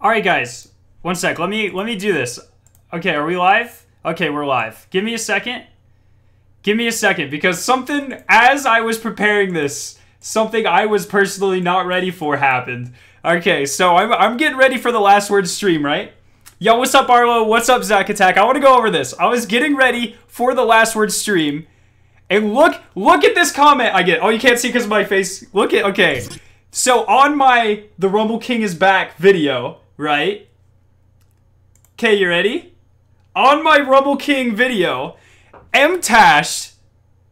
All right, guys. One sec. Let me do this. Okay, are we live? Okay, we're live. Give me a second. Give me a second, because something, as I was preparing this, something I was personally not ready for happened. Okay, so I'm getting ready for the Last Word stream, right? Yo, what's up, Arlo? What's up, Zach Attack? I want to go over this. I was getting ready for the Last Word stream, and look at this comment I get. Oh, you can't see because of my face. Okay. So on my The Rumble King is Back video, right? Okay, you ready? On my Rumble King video, M-Tash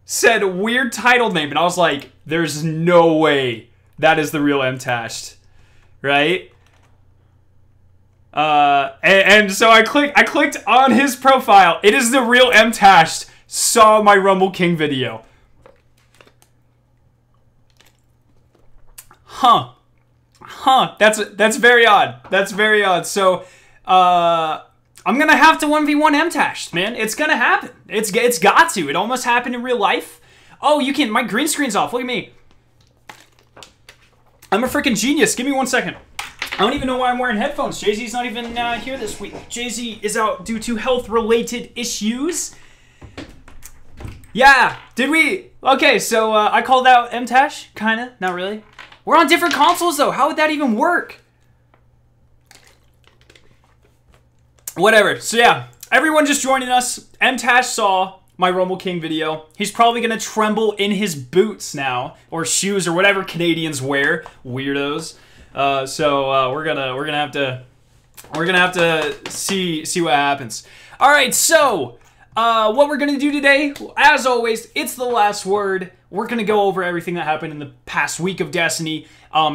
said weird title name, and I was like, there's no way that is the real M-Tash, right? And so I clicked on his profile. It is the real M-Tash. Saw my Rumble King video. Huh. That's very odd. That's very odd. So, I'm gonna have to 1v1 M-Tash, man. It's gonna happen. It's got to. It almost happened in real life. Oh, you can. My green screen's off. Look at me. I'm a freaking genius. Give me 1 second. I don't even know why I'm wearing headphones. Jay-Z's not even here this week. Jay-Z is out due to health-related issues. Yeah. Did we? Okay, so I called out M-Tash. Kinda. Not really. We're on different consoles, though. How would that even work? Whatever. So, yeah. Everyone just joining us. M-Tash saw my Rumble King video. He's probably going to tremble in his boots now. Or shoes, or whatever Canadians wear. Weirdos. So, we're gonna have to see what happens. Alright, so... what we're going to do today, as always, it's the last word. We're going to go over everything that happened in the past week of Destiny.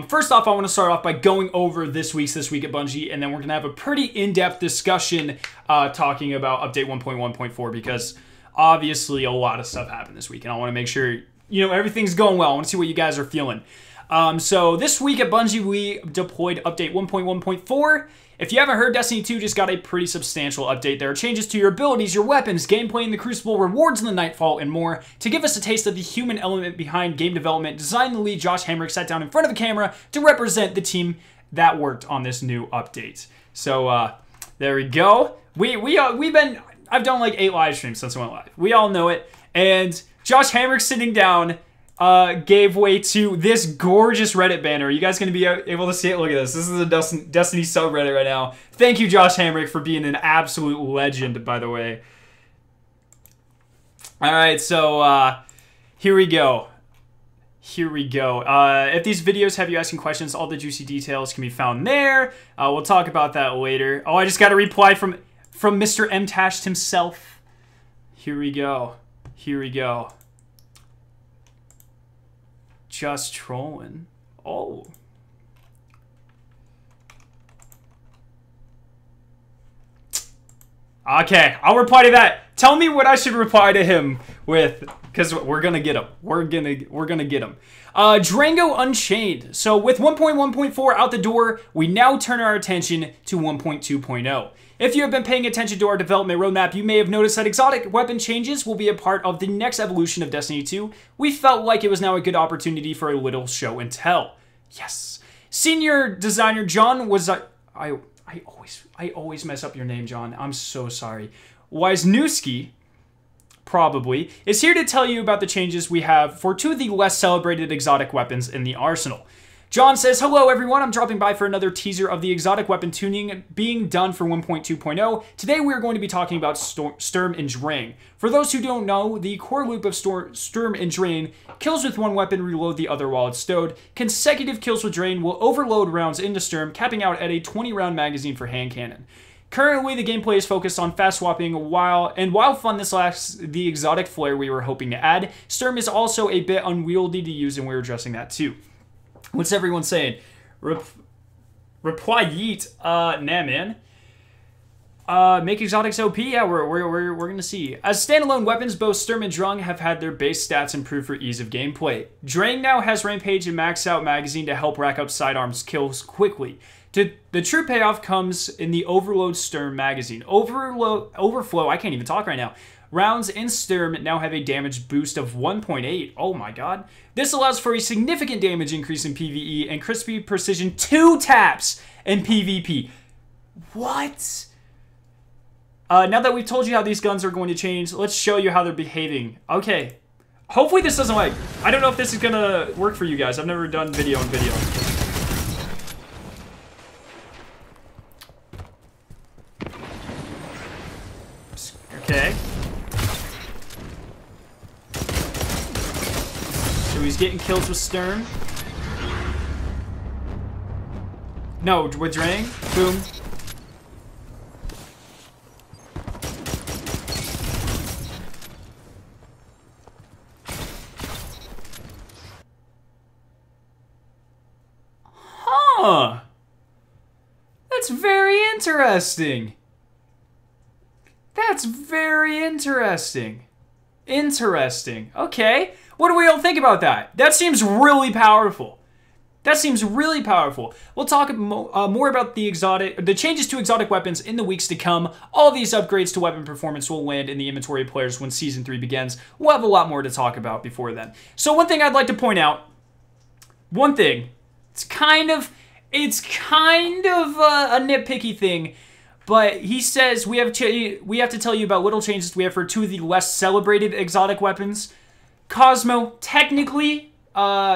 First off, I want to start off by going over this Week at Bungie, and then we're going to have a pretty in-depth discussion talking about Update 1.1.4, because obviously a lot of stuff happened this week, and I want to make sure, you know, everything's going well. I want to see what you guys are feeling. So this week at Bungie, we deployed Update 1.1.4. If you haven't heard, Destiny 2 just got a pretty substantial update. There are changes to your abilities, your weapons, gameplay in the Crucible, rewards in the Nightfall, and more. To give us a taste of the human element behind game development, design and lead Josh Hamrick sat down in front of the camera to represent the team that worked on this new update. So, there we go. I've done like 8 live streams since I went live. We all know it. And Josh Hamrick sitting down gave way to this gorgeous Reddit banner. Are you guys going to be able to see it? Look at this. This is a Destiny subreddit right now. Thank you, Josh Hamrick, for being an absolute legend, by the way. All right, so here we go. If these videos have you asking questions, all the juicy details can be found there. We'll talk about that later. Oh, I just got a reply from Mr. M-Tash himself. Here we go. Just trolling. Oh. Okay, I'll reply to that. Tell me what I should reply to him with, because we're gonna get him. We're gonna get him. Drango Unchained. So with 1.1.4 out the door, we now turn our attention to 1.2.0. If you have been paying attention to our development roadmap, you may have noticed that exotic weapon changes will be a part of the next evolution of Destiny 2. We felt like it was now a good opportunity for a little show and tell. Yes. Senior designer John was... I always mess up your name, John. I'm so sorry. Wisniewski, probably, is here to tell you about the changes we have for 2 of the less celebrated exotic weapons in the arsenal. John says, hello everyone, I'm dropping by for another teaser of the exotic weapon tuning being done for 1.2.0. Today we are going to be talking about Sturm and Drain. For those who don't know, the core loop of Sturm and Drain, kills with one weapon reload the other while it's stowed. Consecutive kills with Drain will overload rounds into Sturm, capping out at a 20-round magazine for hand cannon. Currently, the gameplay is focused on fast swapping, while fun this lacks the exotic flair we were hoping to add, Sturm is also a bit unwieldy to use, and we're addressing that too. What's everyone saying? Reply yeet. Nah, man. Make exotics OP? Yeah, we're gonna see. As standalone weapons, both Sturm and Drung have had their base stats improved for ease of gameplay. Drain now has Rampage and Max Out Magazine to help rack up sidearms kills quickly. The true payoff comes in the Overload Sturm Magazine. Overflow, I can't even talk right now. Rounds in Sturm now have a damage boost of 1.8. Oh my god. This allows for a significant damage increase in PvE and crispy precision 2 taps in PvP. What? Now that we've told you how these guns are going to change, let's show you how they're behaving. Okay. Hopefully this doesn't like... I don't know if this is gonna work for you guys. I've never done video on video. Okay. So he's getting kills with Stern. No, with Drang. Boom. Huh. That's very interesting. That's very interesting. Interesting. Okay. What do we all think about that? That seems really powerful. That seems really powerful. We'll talk more about the changes to exotic weapons in the weeks to come. All these upgrades to weapon performance will land in the inventory of players when Season 3 begins. We'll have a lot more to talk about before then. So one thing I'd like to point out, one thing, it's kind of a nitpicky thing, but he says we have to tell you about little changes we have for 2 of the less celebrated exotic weapons. Cosmo, technically,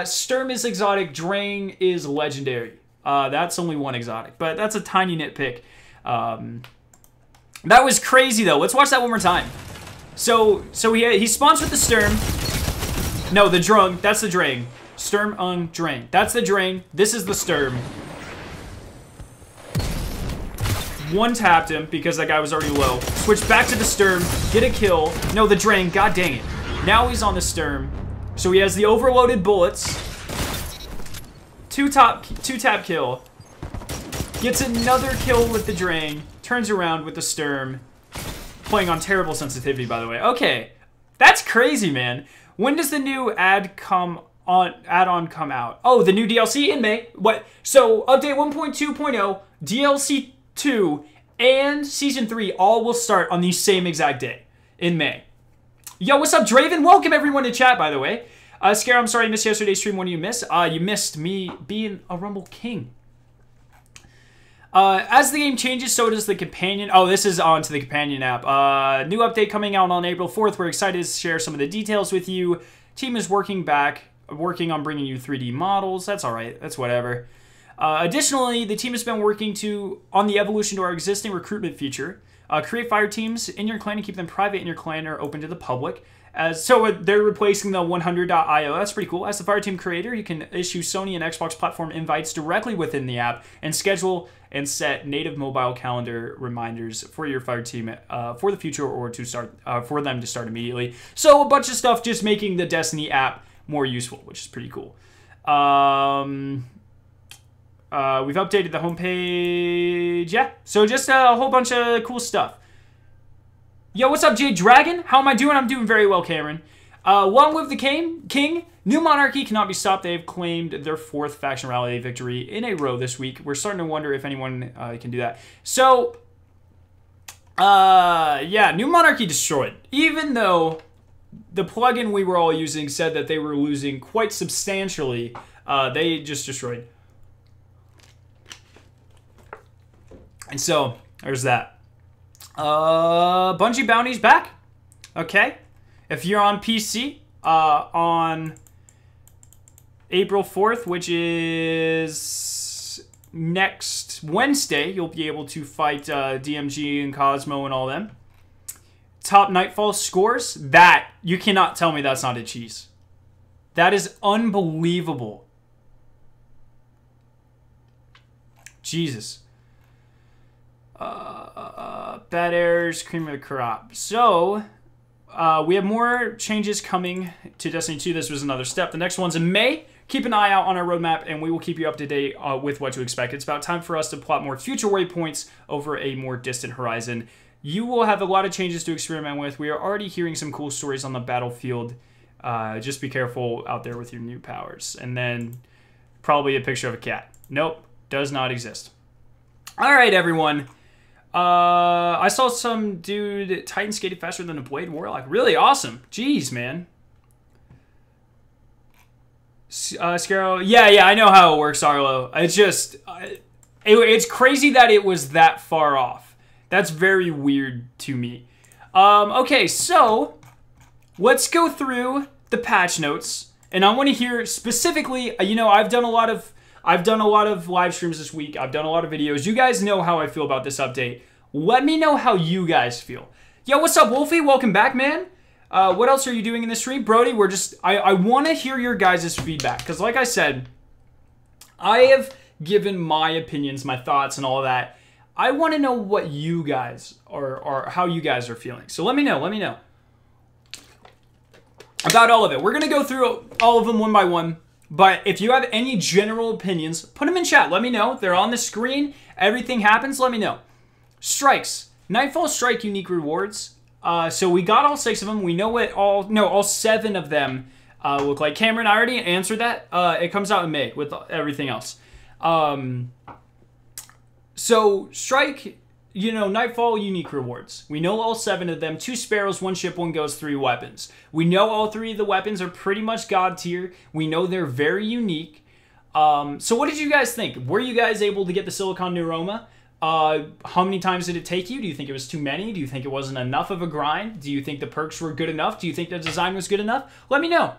Sturm is exotic, Drang is legendary. That's only 1 exotic, but that's a tiny nitpick. That was crazy though. Let's watch that one more time. So he spawns with the Sturm. No, the Drung. That's the Drang. Sturm on Drang. That's the Drang. This is the Sturm. One tapped him because that guy was already low. Switch back to the Sturm. Get a kill. No, the Drang. God dang it. Now he's on the Sturm. So he has the overloaded bullets. Two tap kill. Gets another kill with the Drang. Turns around with the Sturm. Playing on terrible sensitivity, by the way. Okay. That's crazy, man. When does the new add-on come out? Oh, the new DLC in May. What? So update 1.2.0, DLC 2, and Season 3 all will start on the same exact day in May. Yo, what's up, Draven? Welcome everyone to chat, by the way. Skarrow, I'm sorry I missed yesterday's stream. What do you miss? You missed me being a Rumble King. As the game changes, so does the companion. Oh, this is on to the companion app. New update coming out on April 4th. We're excited to share some of the details with you. Team is working on bringing you 3D models. That's all right. That's whatever. Additionally, the team has been working on the evolution to our existing recruitment feature. Create fire teams in your clan and keep them private in your clan or open to the public. So they're replacing the 100.io. That's pretty cool. As the fire team creator, you can issue Sony and Xbox platform invites directly within the app and schedule and set native mobile calendar reminders for your fire team for the future or to start for them to start immediately. So a bunch of stuff just making the Destiny app more useful, which is pretty cool. We've updated the homepage. Yeah, so just a whole bunch of cool stuff. Yo, what's up, Jade Dragon? How am I doing? I'm doing very well, Cameron. Long live the King. New Monarchy cannot be stopped. They've claimed their 4th faction rally victory in a row this week. We're starting to wonder if anyone can do that. So, yeah, New Monarchy destroyed. Even though the plugin we were all using said that they were losing quite substantially, they just destroyed. And so, there's that. Bungie Bounty's back. Okay. If you're on PC, on April 4th, which is next Wednesday, you'll be able to fight DMG and Cosmo and all them. Top Nightfall scores. That, you cannot tell me that's not a cheese. That is unbelievable. Jesus. Bad errors, cream of the crop. So, we have more changes coming to Destiny 2. This was another step. The next one's in May. Keep an eye out on our roadmap, and we will keep you up to date with what to expect. It's about time for us to plot more future waypoints over a more distant horizon. You will have a lot of changes to experiment with. We are already hearing some cool stories on the battlefield. Just be careful out there with your new powers. And then probably a picture of a cat. Nope, does not exist. All right, everyone. I saw some dude Titan skated faster than a Blade Warlock. Really awesome. Jeez, man. Skarrow. Yeah, I know how it works, Arlo. It's just It's crazy that it was that far off. That's very weird to me. Okay, so let's go through the patch notes, and I want to hear specifically. You know, I've done a lot of live streams this week. I've done a lot of videos. You guys know how I feel about this update. Let me know how you guys feel. Yo, what's up, Wolfie? Welcome back, man. What else are you doing in the stream? Brody, I want to hear your guys' feedback, because like I said, I have given my opinions, my thoughts, and all of that. I want to know what you guys are, how you guys are feeling. So let me know about all of it. We're going to go through all of them one by one, but if you have any general opinions, put them in chat. Let me know. They're on the screen. Everything happens. Let me know. Strikes. Nightfall Strike unique rewards. So we got all 6 of them. We know what all 7 of them look like. Cameron, I already answered that. It comes out in May with everything else. So Strike, you know, Nightfall unique rewards. We know all 7 of them. 2 Sparrows, 1 Ship, 1 Ghost, 3 weapons. We know all 3 of the weapons are pretty much God tier. We know they're very unique. So what did you guys think? Were you guys able to get the Silicon Neuroma? How many times did it take you? Do you think it was too many? Do you think it wasn't enough of a grind? Do you think the perks were good enough? Do you think the design was good enough? Let me know.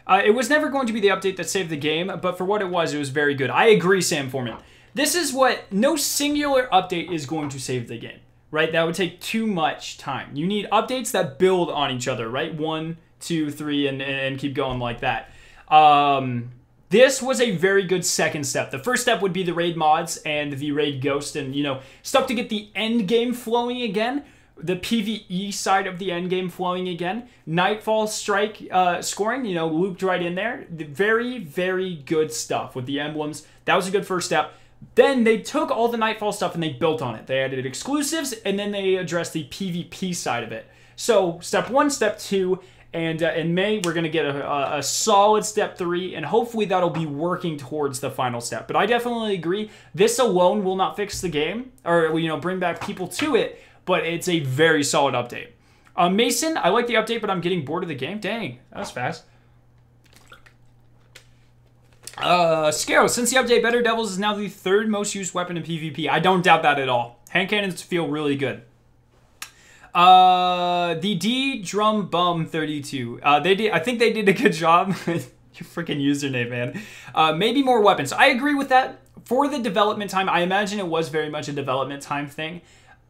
It was never going to be the update that saved the game, but for what it was very good. I agree, Sam Foreman. This is what, no singular update is going to save the game, right? That would take too much time. You need updates that build on each other, right? 1, 2, 3, and keep going like that. This was a very good second step. The first step would be the raid mods and the raid ghost and, you know, stuff to get the end game flowing again. The PvE side of the end game flowing again. Nightfall Strike scoring, you know, looped right in there. Very, very good stuff with the emblems. That was a good first step. Then they took all the Nightfall stuff and they built on it. They added exclusives and then they addressed the PvP side of it. So step 1, step 2, and in May we're going to get a solid step 3, and hopefully that'll be working towards the final step. But I definitely agree. This alone will not fix the game or, you know, bring back people to it, but it's a very solid update. Mason, I like the update, but I'm getting bored of the game. Dang, that was fast. Scarrow, since the update, Better Devils is now the 3rd most used weapon in PvP. I don't doubt that at all. Hand cannons feel really good. The D Drum Bum 32. I think they did a good job. Your freaking username, man. Maybe more weapons. I agree with that. For the development time, I imagine it was very much a development time thing.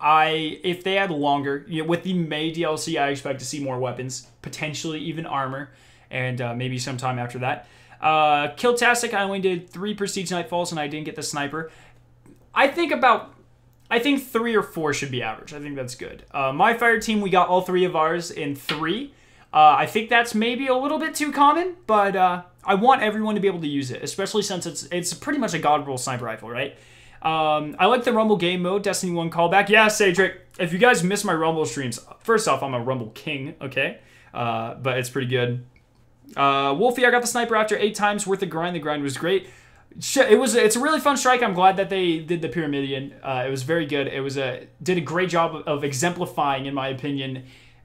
If they had longer, you know, with the May DLC, I expect to see more weapons, potentially even armor, and maybe sometime after that. Killtastic, I only did 3 Prestige Nightfalls, and I didn't get the sniper. I think 3 or 4 should be average. I think that's good. My fire team, we got all 3 of ours in 3. I think that's maybe a little bit too common, but I want everyone to be able to use it, especially since it's pretty much a god roll sniper rifle, right? I like the Rumble game mode, Destiny 1 callback. Yeah, Cedric, if you guys miss my Rumble streams, first off, I'm a Rumble king, okay? But it's pretty good. Wolfie, I got the sniper after 8 times worth of grind. The grind was great. It's a really fun strike. I'm glad that they did the Pyramidion. It was very good. Did a great job of exemplifying, in my opinion,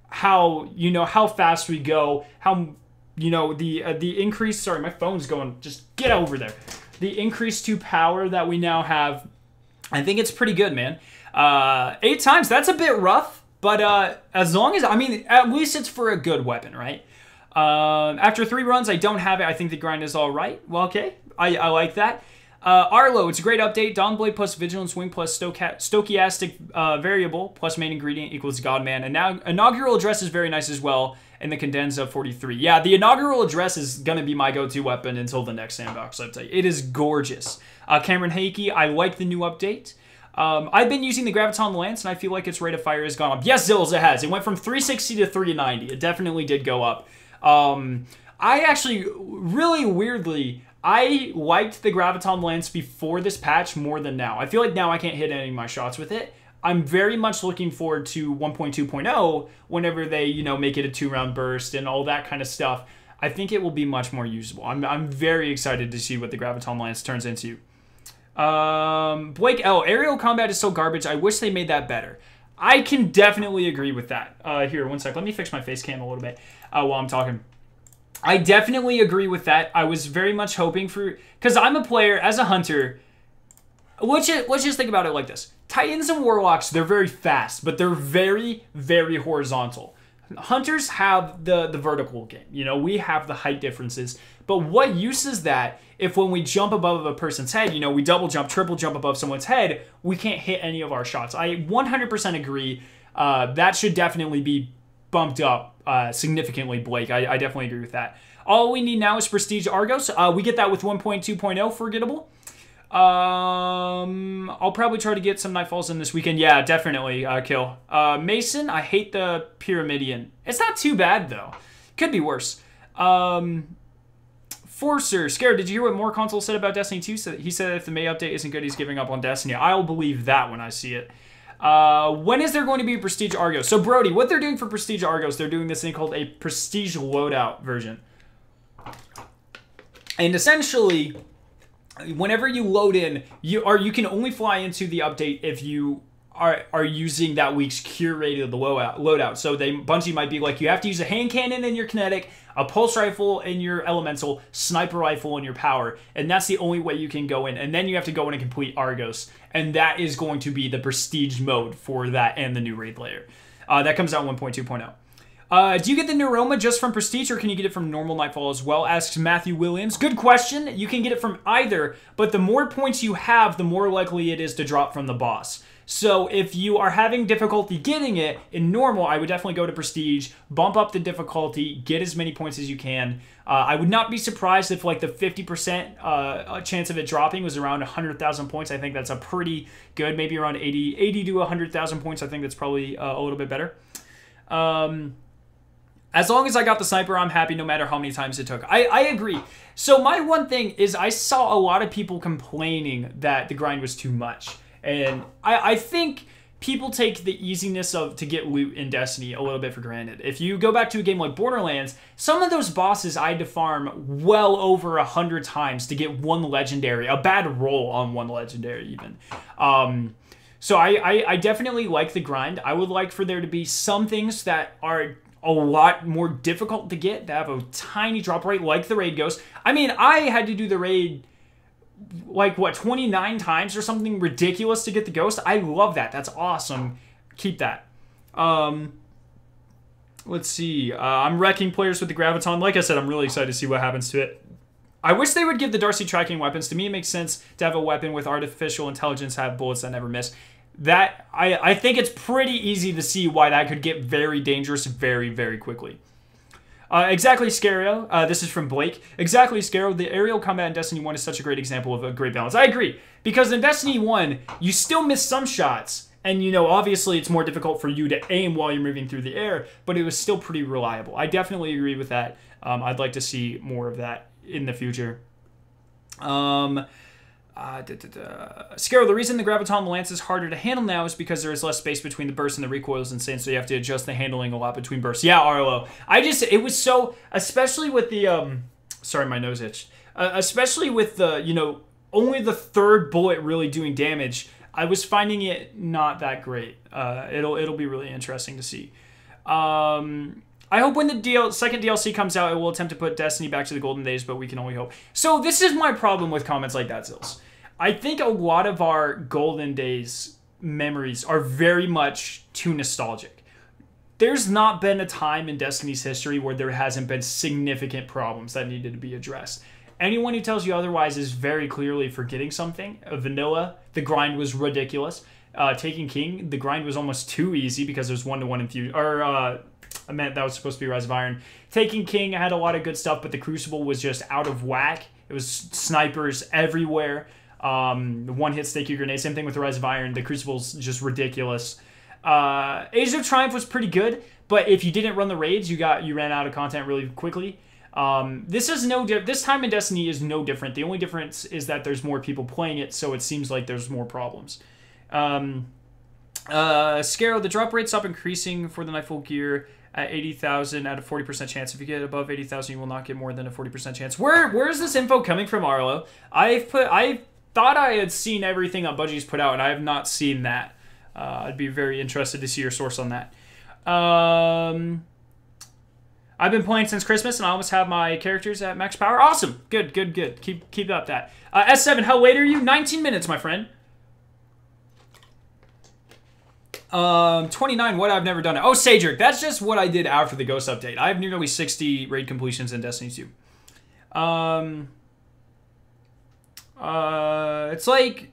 how, you know, how fast we go, how, you know, the increase, sorry, my phone's going, just get over there. The increase to power that we now have, I think it's pretty good, man. 8 times, that's a bit rough, but as long as, I mean, at least it's for a good weapon, right? After 3 runs, I don't have it. I think the grind is all right. Well, okay. I like that. Arlo, it's a great update. Dawnblade plus Vigilance Wing plus Stochastic Variable plus main ingredient equals Godman. And now Inaugural Address is very nice as well. And the Cadenza 43. Yeah, the Inaugural Address is going to be my go-to weapon until the next sandbox, I'd say. It is gorgeous. Cameron Heike, I like the new update. I've been using the Graviton Lance, and I feel like its rate of fire has gone up. Yes, Zills, it has. It went from 360 to 390. It definitely did go up. I actually, really weirdly, I liked the Graviton Lance before this patch more than now. I feel like now I can't hit any of my shots with it. I'm very much looking forward to 1.2.0 whenever they, you know, make it a 2-round burst and all that kind of stuff. I think it will be much more usable. I'm very excited to see what the Graviton Lance turns into. Blake L. Aerial combat is so garbage. I wish they made that better. I can definitely agree with that. Here, one sec. Let me fix my face cam a little bit while I'm talking. I definitely agree with that. I was very much hoping for... Because I'm a player, as a hunter... let's just think about it like this. Titans and Warlocks, they're very fast, but they're very, very horizontal. Hunters have the vertical game. You know, we have the height differences. But what use is that if when we jump above a person's head, you know, we double jump, triple jump above someone's head, we can't hit any of our shots? I 100% agree. That should definitely be bumped up significantly, Blake. I definitely agree with that. All we need now is Prestige Argos. We get that with 1.2.0 forgettable. I'll probably try to get some Nightfalls in this weekend. Yeah, definitely, Kill. Mason, I hate the Pyramidian. It's not too bad, though. Could be worse. Forcer, Scared, did you hear what More Console said about Destiny 2? So he said if the May update isn't good, he's giving up on Destiny. I'll believe that when I see it. When is there going to be a Prestige Argos? So, Brody, what they're doing for Prestige Argos, they're doing this thing called a Prestige Loadout version. And essentially, whenever you load in, you can only fly into the update if you are using that week's curated loadout. So Bungie might be like, you have to use a hand cannon in your kinetic, a pulse rifle in your elemental, sniper rifle in your power, and that's the only way you can go in. And then you have to go in and complete Argos, and that is going to be the prestige mode for that and the new raid layer. That comes out 1.2.0. Do you get the Neuroma just from Prestige, or can you get it from normal Nightfall as well? Asks Matthew Williams. Good question. You can get it from either, but the more points you have, the more likely it is to drop from the boss. So if you are having difficulty getting it in normal, I would definitely go to Prestige, bump up the difficulty, get as many points as you can. I would not be surprised if like the 50% chance of it dropping was around 100,000 points. I think that's a pretty good, maybe around 80 to 100,000 points. I think that's probably a little bit better. As long as I got the sniper, I'm happy no matter how many times it took. I agree. So my one thing is I saw a lot of people complaining that the grind was too much. And I think people take the easiness to get loot in Destiny a little bit for granted. If you go back to a game like Borderlands, some of those bosses I had to farm well over 100 times to get one legendary, a bad roll on one legendary even. So I definitely like the grind. I would like for there to be some things that are a lot more difficult to get, that have a tiny drop rate, like the raid ghost. I mean, I had to do the raid like what, 29 times or something ridiculous to get the ghost. I love that. That's awesome. Keep that. Let's see. I'm wrecking players with the Graviton. Like I said, I'm really excited to see what happens to it. I wish they would give the Darcy tracking weapons. To me, it makes sense to have a weapon with artificial intelligence have bullets that never miss. That I think it's pretty easy to see why that could get very dangerous very, very quickly. Exactly, Scarrow. This is from Blake. Exactly, Scarrow. The aerial combat in Destiny 1 is such a great example of a great balance. I agree. Because in Destiny 1, you still miss some shots. And, you know, obviously it's more difficult for you to aim while you're moving through the air. But it was still pretty reliable. I definitely agree with that. I'd like to see more of that in the future. Scarrow, the reason the Graviton Lance is harder to handle now is because there is less space between the bursts and the recoils insane, so you have to adjust the handling a lot between bursts. Yeah, Arlo. It was so, especially with the, sorry, my nose itched. Especially with the, you know, only the third bullet really doing damage, I was finding it not that great. It'll be really interesting to see. I hope when the second DLC comes out, it will attempt to put Destiny back to the golden days, but we can only hope. So this is my problem with comments like that, Zills. I think a lot of our golden days memories are very much too nostalgic. There's not been a time in Destiny's history where there hasn't been significant problems that needed to be addressed. Anyone who tells you otherwise is very clearly forgetting something. Vanilla, the grind was ridiculous. Taking King, the grind was almost too easy because there's one-to-one infusion. I meant that was supposed to be Rise of Iron. Taking King had a lot of good stuff, but the Crucible was just out of whack. It was snipers everywhere. The one-hit stake you grenade. Same thing with the Rise of Iron. The Crucible's just ridiculous. Age of Triumph was pretty good, but if you didn't run the raids, you ran out of content really quickly. This time in Destiny is no different. The only difference is that there's more people playing it, so it seems like there's more problems. Scarrow, the drop rate stopped increasing for the Nightfall gear at 80,000 at a 40% chance. If you get above 80,000, you will not get more than a 40% chance. Where is this info coming from, Arlo? I thought I had seen everything that Bungie's put out, and I have not seen that. I'd be very interested to see your source on that. I've been playing since Christmas, and I almost have my characters at max power. Awesome. Good. Keep up that. S7, how late are you? 19 minutes, my friend. 29, what I've never done. Oh, Sager. That's just what I did after the Ghost update. I have nearly 60 raid completions in Destiny 2. It's like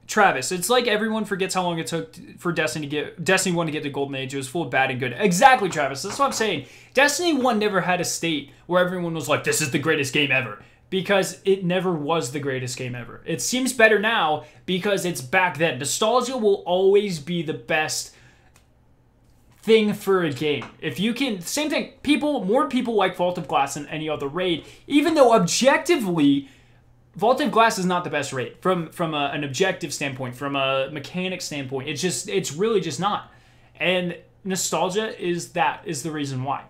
Travis. It's like everyone forgets how long it took for Destiny 1 to get to Golden Age. It was full of bad and good. Exactly, Travis. That's what I'm saying. Destiny 1 never had a state where everyone was like, this is the greatest game ever. Because it never was the greatest game ever. It seems better now because it's back then. Nostalgia will always be the best thing for a game. If you can, same thing, more people like Vault of Glass than any other raid, even though objectively, Vault of Glass is not the best raid from an objective standpoint, from a mechanic standpoint. It's really just not. And nostalgia is the reason why.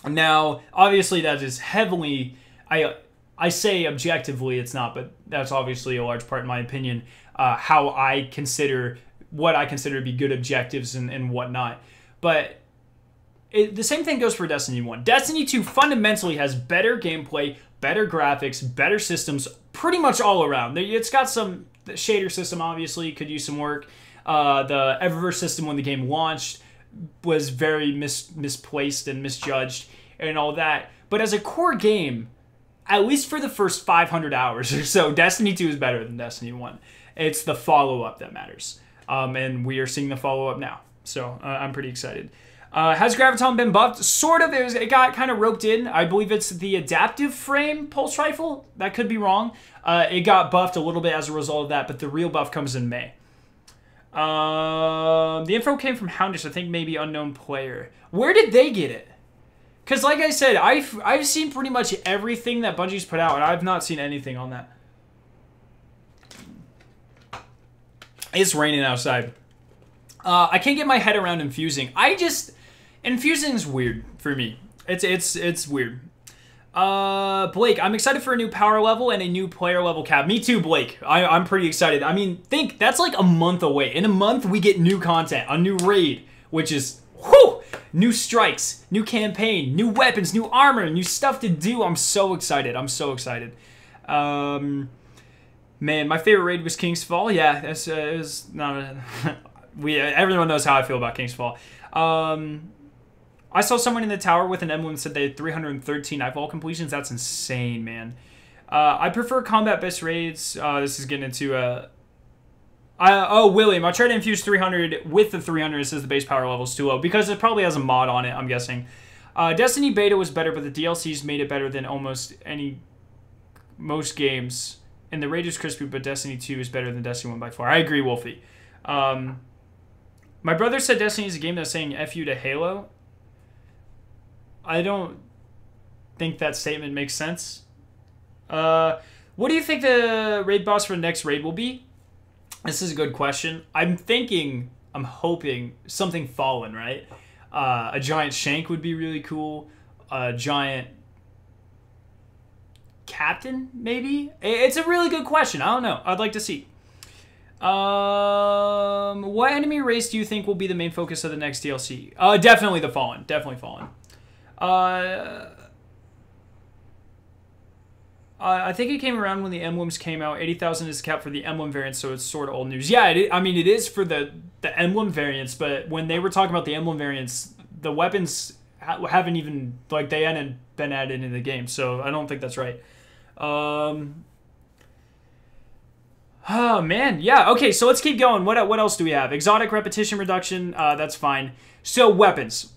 Now, obviously that is heavily, I say objectively it's not, but that's obviously a large part, in my opinion, how I consider what I consider to be good objectives and whatnot. But the same thing goes for Destiny 1. Destiny 2 fundamentally has better gameplay, better graphics, better systems, pretty much all around. It's got some the shader system, obviously, could use some work. The Eververse system when the game launched was very misplaced and misjudged and all that. But as a core game, at least for the first 500 hours or so, Destiny 2 is better than Destiny 1. It's the follow-up that matters. And we are seeing the follow-up now. So I'm pretty excited. Has Graviton been buffed? Sort of. It got kind of roped in. I believe it's the adaptive frame pulse rifle. That could be wrong. It got buffed a little bit as a result of that, but the real buff comes in May. The info came from Houndish, I think maybe unknown player. Where did they get it? Because like I said, I've seen pretty much everything that Bungie's put out, and I've not seen anything on that. It's raining outside. I can't get my head around infusing. Infusing is weird for me. It's weird. Blake, I'm excited for a new power level and a new player level cap. Me too, Blake. I'm pretty excited. I mean, think that's like a month away. In a month, we get new content, a new raid, which is whew, new strikes, new campaign, new weapons, new armor, new stuff to do. I'm so excited. I'm so excited. Man, my favorite raid was King's Fall. Yeah, it was not a everyone knows how I feel about King's Fall. I saw someone in the tower with an emblem said they had 313 nightfall completions. That's insane, man. I prefer combat-based raids. This is getting into oh, William, I tried to infuse 300 with the 300. It says the base power level is too low because it probably has a mod on it, I'm guessing. Destiny beta was better, but the DLCs made it better than most games. And the raid is crispy, but Destiny 2 is better than Destiny 1 by far. I agree, Wolfie. My brother said Destiny is a game that's saying F you to Halo. I don't think that statement makes sense. What do you think the raid boss for the next raid will be? This is a good question. I'm hoping something Fallen, right? A giant shank would be really cool. A giant captain, maybe? It's a really good question. I don't know. I'd like to see. What enemy race do you think will be the main focus of the next DLC? Definitely the Fallen. Definitely Fallen. I think it came around when the emblems came out. 80,000 is the cap for the emblem variants, so it's sort of old news. Yeah, I mean, it is for the emblem variants, but when they were talking about the emblem variants, the weapons haven't even, like, they hadn't been added into the game, so I don't think that's right. Oh, man. Yeah, okay, so let's keep going. What else do we have? Exotic repetition reduction, that's fine. So, weapons.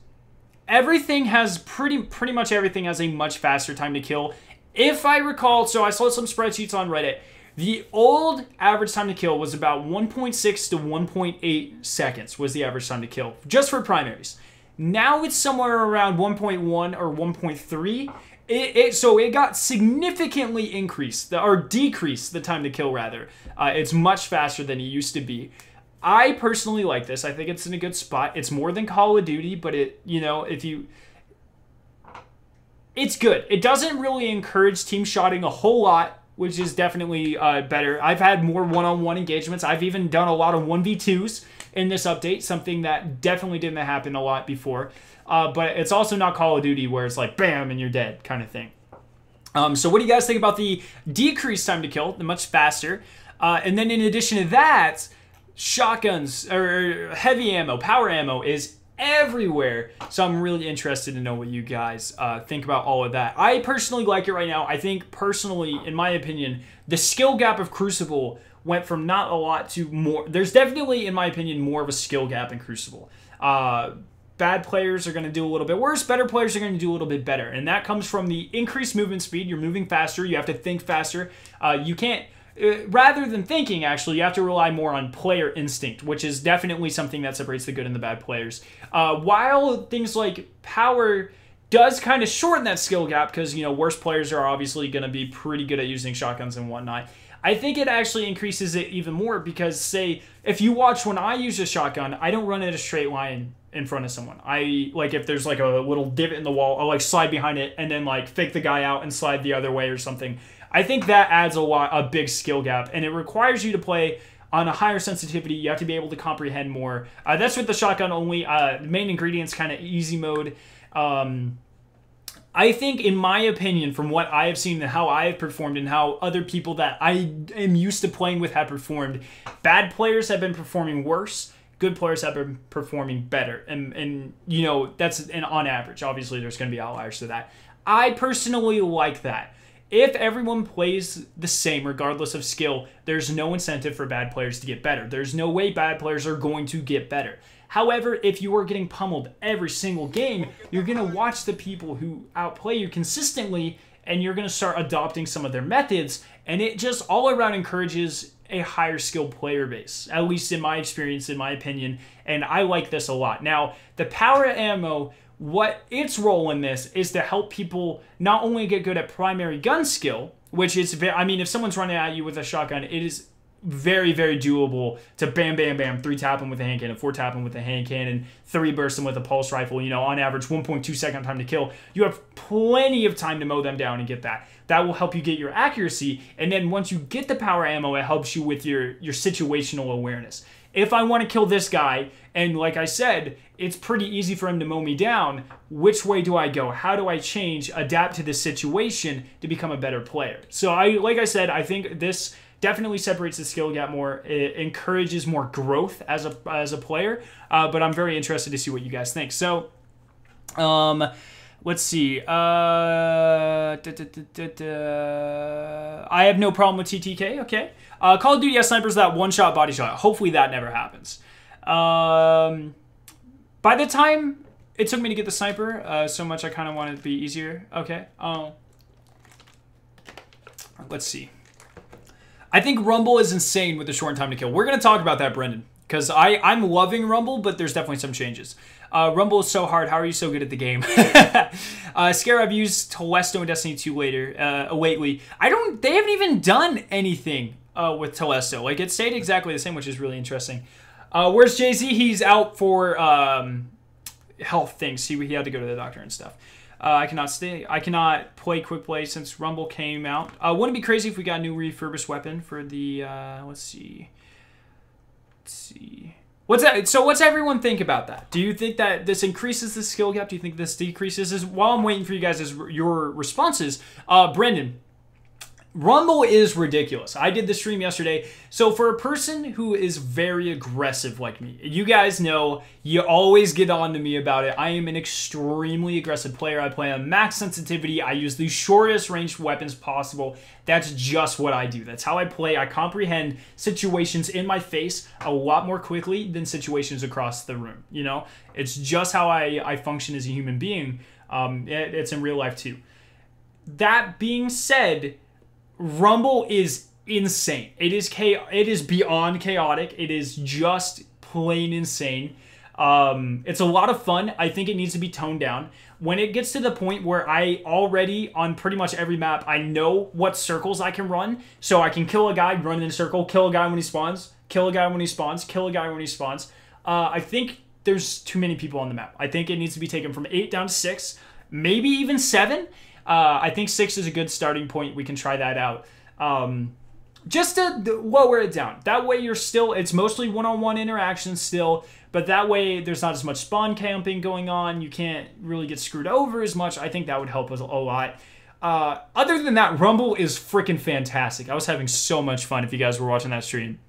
Everything has, pretty much everything has a much faster time to kill. If I recall, so I saw some spreadsheets on Reddit. The old average time to kill was about 1.6 to 1.8 seconds was the average time to kill, just for primaries. Now it's somewhere around 1.1 or 1.3. So it got significantly increased, or decreased the time to kill, rather. It's much faster than it used to be. I personally like this. I think it's in a good spot. It's more than Call of Duty, but it's good. It doesn't really encourage team shotting a whole lot, which is definitely better. I've had more one-on-one engagements. I've even done a lot of 1v2s in this update, something that definitely didn't happen a lot before. But it's also not Call of Duty where it's like, bam, and you're dead kind of thing. So what do you guys think about the decreased time to kill, the much faster? And then in addition to that, shotguns, or heavy ammo, power ammo is everywhere. So I'm really interested to know what you guys think about all of that. I personally like it right now. I think personally, in my opinion, the skill gap of Crucible went from not a lot to more. There's definitely, in my opinion, more of a skill gap in Crucible. Bad players are going to do a little bit worse. Better players are going to do a little bit better. And that comes from the increased movement speed. You're moving faster. You have to think faster. You can't... rather than thinking, actually, you have to rely more on player instinct, which is definitely something that separates the good and the bad players. While things like power does kind of shorten that skill gap, because, you know, worse players are obviously going to be pretty good at using shotguns and whatnot, I think it actually increases it even more because, say, if you watch when I use a shotgun, I don't run in a straight line in front of someone. Like, if there's, like, a little divot in the wall, I'll, like, slide behind it and then, like, fake the guy out and slide the other way or something. I think that adds a big skill gap, and it requires you to play on a higher sensitivity. You have to be able to comprehend more. That's with the shotgun only. The main ingredients, kind of easy mode. I think, in my opinion, from what I have seen and how I have performed and how other people that I am used to playing with have performed, bad players have been performing worse. Good players have been performing better. And you know, that's on average. Obviously, there's going to be outliers to that. I personally like that. If everyone plays the same, regardless of skill, there's no incentive for bad players to get better. There's no way bad players are going to get better. However, if you are getting pummeled every single game, you're going to watch the people who outplay you consistently, and you're going to start adopting some of their methods, and it just all around encourages a higher skilled player base, at least in my experience, in my opinion, and I like this a lot. Now, the power ammo, what its role in this is to help people not only get good at primary gun skill, which is, I mean, if someone's running at you with a shotgun, it is very, very doable to bam, bam, bam, 3-tap them with a hand cannon, 4-tap them with a hand cannon, 3-burst them with a pulse rifle, you know, on average 1.2 second time to kill. You have plenty of time to mow them down and get that. That will help you get your accuracy, and then once you get the power ammo, it helps you with your situational awareness. If I want to kill this guy, and like I said, it's pretty easy for him to mow me down, which way do I go? How do I change, adapt to this situation to become a better player? So like I said, I think this definitely separates the skill gap more. It encourages more growth as a player, but I'm very interested to see what you guys think. So, let's see. I have no problem with TTK, okay. Call of Duty has snipers that one-shot body shot. Hopefully that never happens. By the time it took me to get the sniper, so much I kind of wanted it to be easier. Okay. Let's see. I think Rumble is insane with the short time to kill. We're going to talk about that, Brendan, because I'm loving Rumble, but there's definitely some changes. Rumble is so hard. How are you so good at the game? Skarrow, I've used Telesto in Destiny 2 lately. They haven't even done anything with Telesto. Like, it stayed exactly the same, which is really interesting. Where's Jay-Z? He's out for health things. He had to go to the doctor and stuff. I cannot play quick play since Rumble came out. Wouldn't it be crazy if we got a new refurbished weapon for the, let's see. What's everyone think about that? Do you think that this increases the skill gap? Do you think this decreases? While I'm waiting for you guys' your responses, Brendan, Rumble is ridiculous. I did the stream yesterday. So for a person who is very aggressive like me, you guys know you always get on to me about it. I am an extremely aggressive player. I play on max sensitivity. I use the shortest ranged weapons possible. That's just what I do. That's how I play. I comprehend situations in my face a lot more quickly than situations across the room. You know, it's just how I function as a human being. It's in real life too. That being said, Rumble is insane. It is beyond chaotic. It is just plain insane. It's a lot of fun. I think it needs to be toned down. When it gets to the point where I already, on pretty much every map, I know what circles I can run. So I can kill a guy, run in a circle, kill a guy when he spawns, kill a guy when he spawns, kill a guy when he spawns. I think there's too many people on the map. I think it needs to be taken from 8 down to 6, maybe even 7. I think 6 is a good starting point. We can try that out. Just to lower it down. That way it's mostly one-on-one interactions still, but that way there's not as much spawn camping going on. You can't really get screwed over as much. I think that would help us a lot. Other than that, Rumble is freaking fantastic. I was having so much fun if you guys were watching that stream.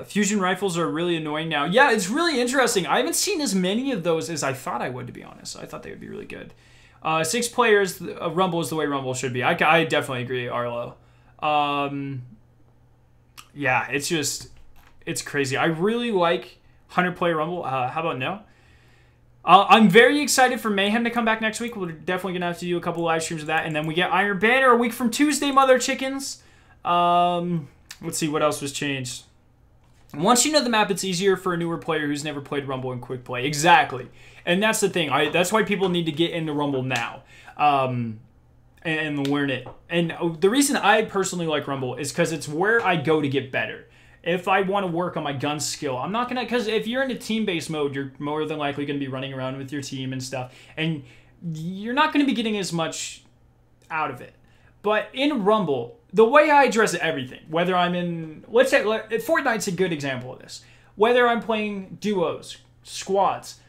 Fusion rifles are really annoying now. Yeah, it's really interesting. I haven't seen as many of those as I thought I would, to be honest. I thought they would be really good. 6 players, Rumble is the way Rumble should be. I definitely agree, Arlo. Yeah, it's crazy. I really like 100-player Rumble. How about no? I'm very excited for Mayhem to come back next week. We're definitely going to have to do a couple live streams of that. And then we get Iron Banner a week from Tuesday, Mother Chickens. Let's see what else was changed. Once you know the map, it's easier for a newer player who's never played Rumble and quick play. Exactly. And that's the thing. That's why people need to get into Rumble now. And learn it. And the reason I personally like Rumble is because it's where I go to get better. If I want to work on my gun skill, I'm not going to... Because if you're in a team-based mode, you're more than likely going to be running around with your team and stuff. And you're not going to be getting as much out of it. But in Rumble, the way I address everything, whether I'm in... Let's say Fortnite's a good example of this. Whether I'm playing duos, squads,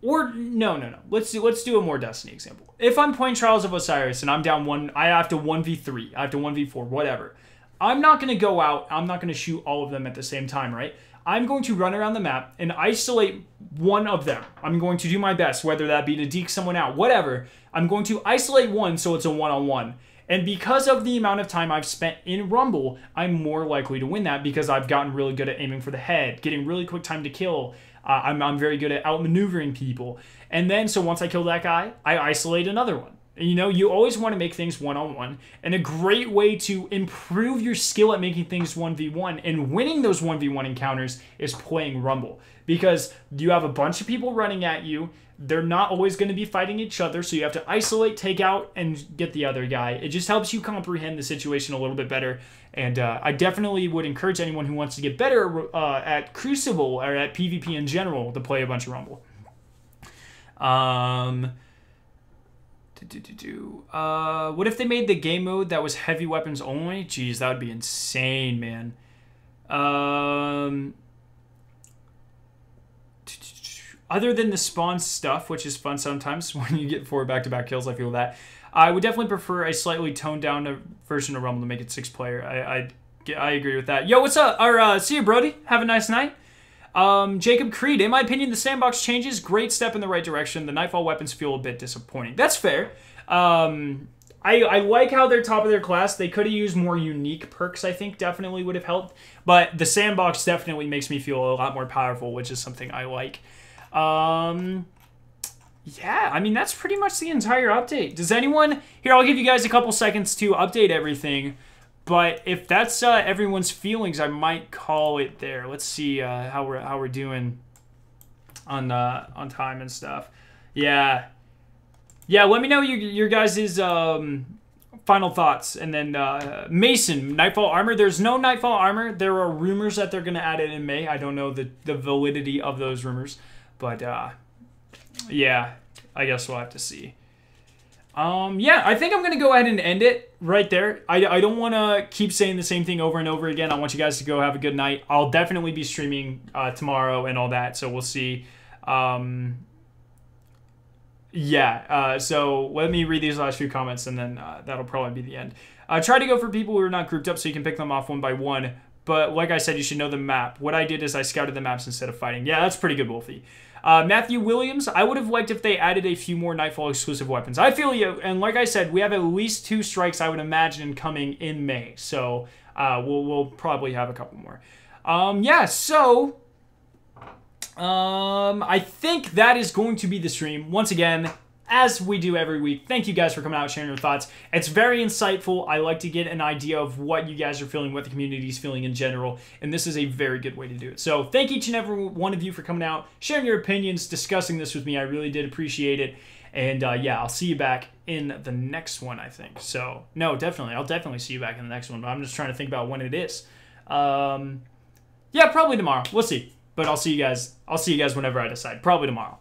or... No. Let's do a more Destiny example. If I'm playing Trials of Osiris and I'm down 1... I have to 1v3. I have to 1v4, whatever. I'm not going to go out. I'm not going to shoot all of them at the same time, right? I'm going to run around the map and isolate one of them. I'm going to do my best, whether that be to deke someone out, whatever. I'm going to isolate one so it's a one-on-one. And because of the amount of time I've spent in Rumble, I'm more likely to win that because I've gotten really good at aiming for the head, getting really quick time to kill. I'm very good at outmaneuvering people. And then, so once I kill that guy, I isolate another one. You know, you always want to make things one-on-one, and a great way to improve your skill at making things 1v1 and winning those 1v1 encounters is playing Rumble. Because you have a bunch of people running at you, they're not always going to be fighting each other, so you have to isolate, take out, and get the other guy. It just helps you comprehend the situation a little bit better, and I definitely would encourage anyone who wants to get better at Crucible or at PvP in general to play a bunch of Rumble. What if they made the game mode that was heavy weapons only? Jeez, that would be insane, man. Other than the spawn stuff, which is fun sometimes when you get 4 back-to-back kills, I feel that. I would definitely prefer a slightly toned-down version of Rumble to make it 6-player. I agree with that. Yo, what's up? See you, Brody. Have a nice night. Jacob Creed, in my opinion, the sandbox changes. Great step in the right direction. The Nightfall weapons feel a bit disappointing. That's fair. I like how they're top of their class. They could have used more unique perks, I think, definitely would have helped. But the sandbox definitely makes me feel a lot more powerful, which is something I like. Yeah, I mean, that's pretty much the entire update. Does anyone... Here, I'll give you guys a couple seconds to update everything. But if that's everyone's feelings, I might call it there. Let's see how we're doing on time and stuff. Yeah. Let me know your guys' final thoughts. And then Mason, Nightfall armor. There's no Nightfall armor. There are rumors that they're gonna add it in May. I don't know the validity of those rumors, but yeah, I guess we'll have to see. Yeah, I think I'm going to go ahead and end it right there. I don't want to keep saying the same thing over and over again. I want you guys to go have a good night. I'll definitely be streaming tomorrow and all that, so we'll see. Yeah, so let me read these last few comments, and then that'll probably be the end. Try to go for people who are not grouped up so you can pick them off one by one, but like I said, you should know the map. What I did is I scouted the maps instead of fighting. Yeah, that's pretty good, Wolfie. Matthew Williams, I would have liked if they added a few more Nightfall exclusive weapons. I feel you, and like I said, we have at least 2 strikes, I would imagine, coming in May. So we'll probably have a couple more. Yeah, so I think that is going to be the stream. Once again, as we do every week, thank you guys for coming out, sharing your thoughts. It's very insightful. I like to get an idea of what you guys are feeling, what the community is feeling in general, and this is a very good way to do it. So thank each and every one of you for coming out, sharing your opinions, discussing this with me. I really did appreciate it. And yeah, I'll see you back in the next one, I think. So, no, definitely. I'll definitely see you back in the next one, but I'm just trying to think about when it is. Yeah, probably tomorrow. We'll see. But I'll see you guys whenever I decide. Probably tomorrow.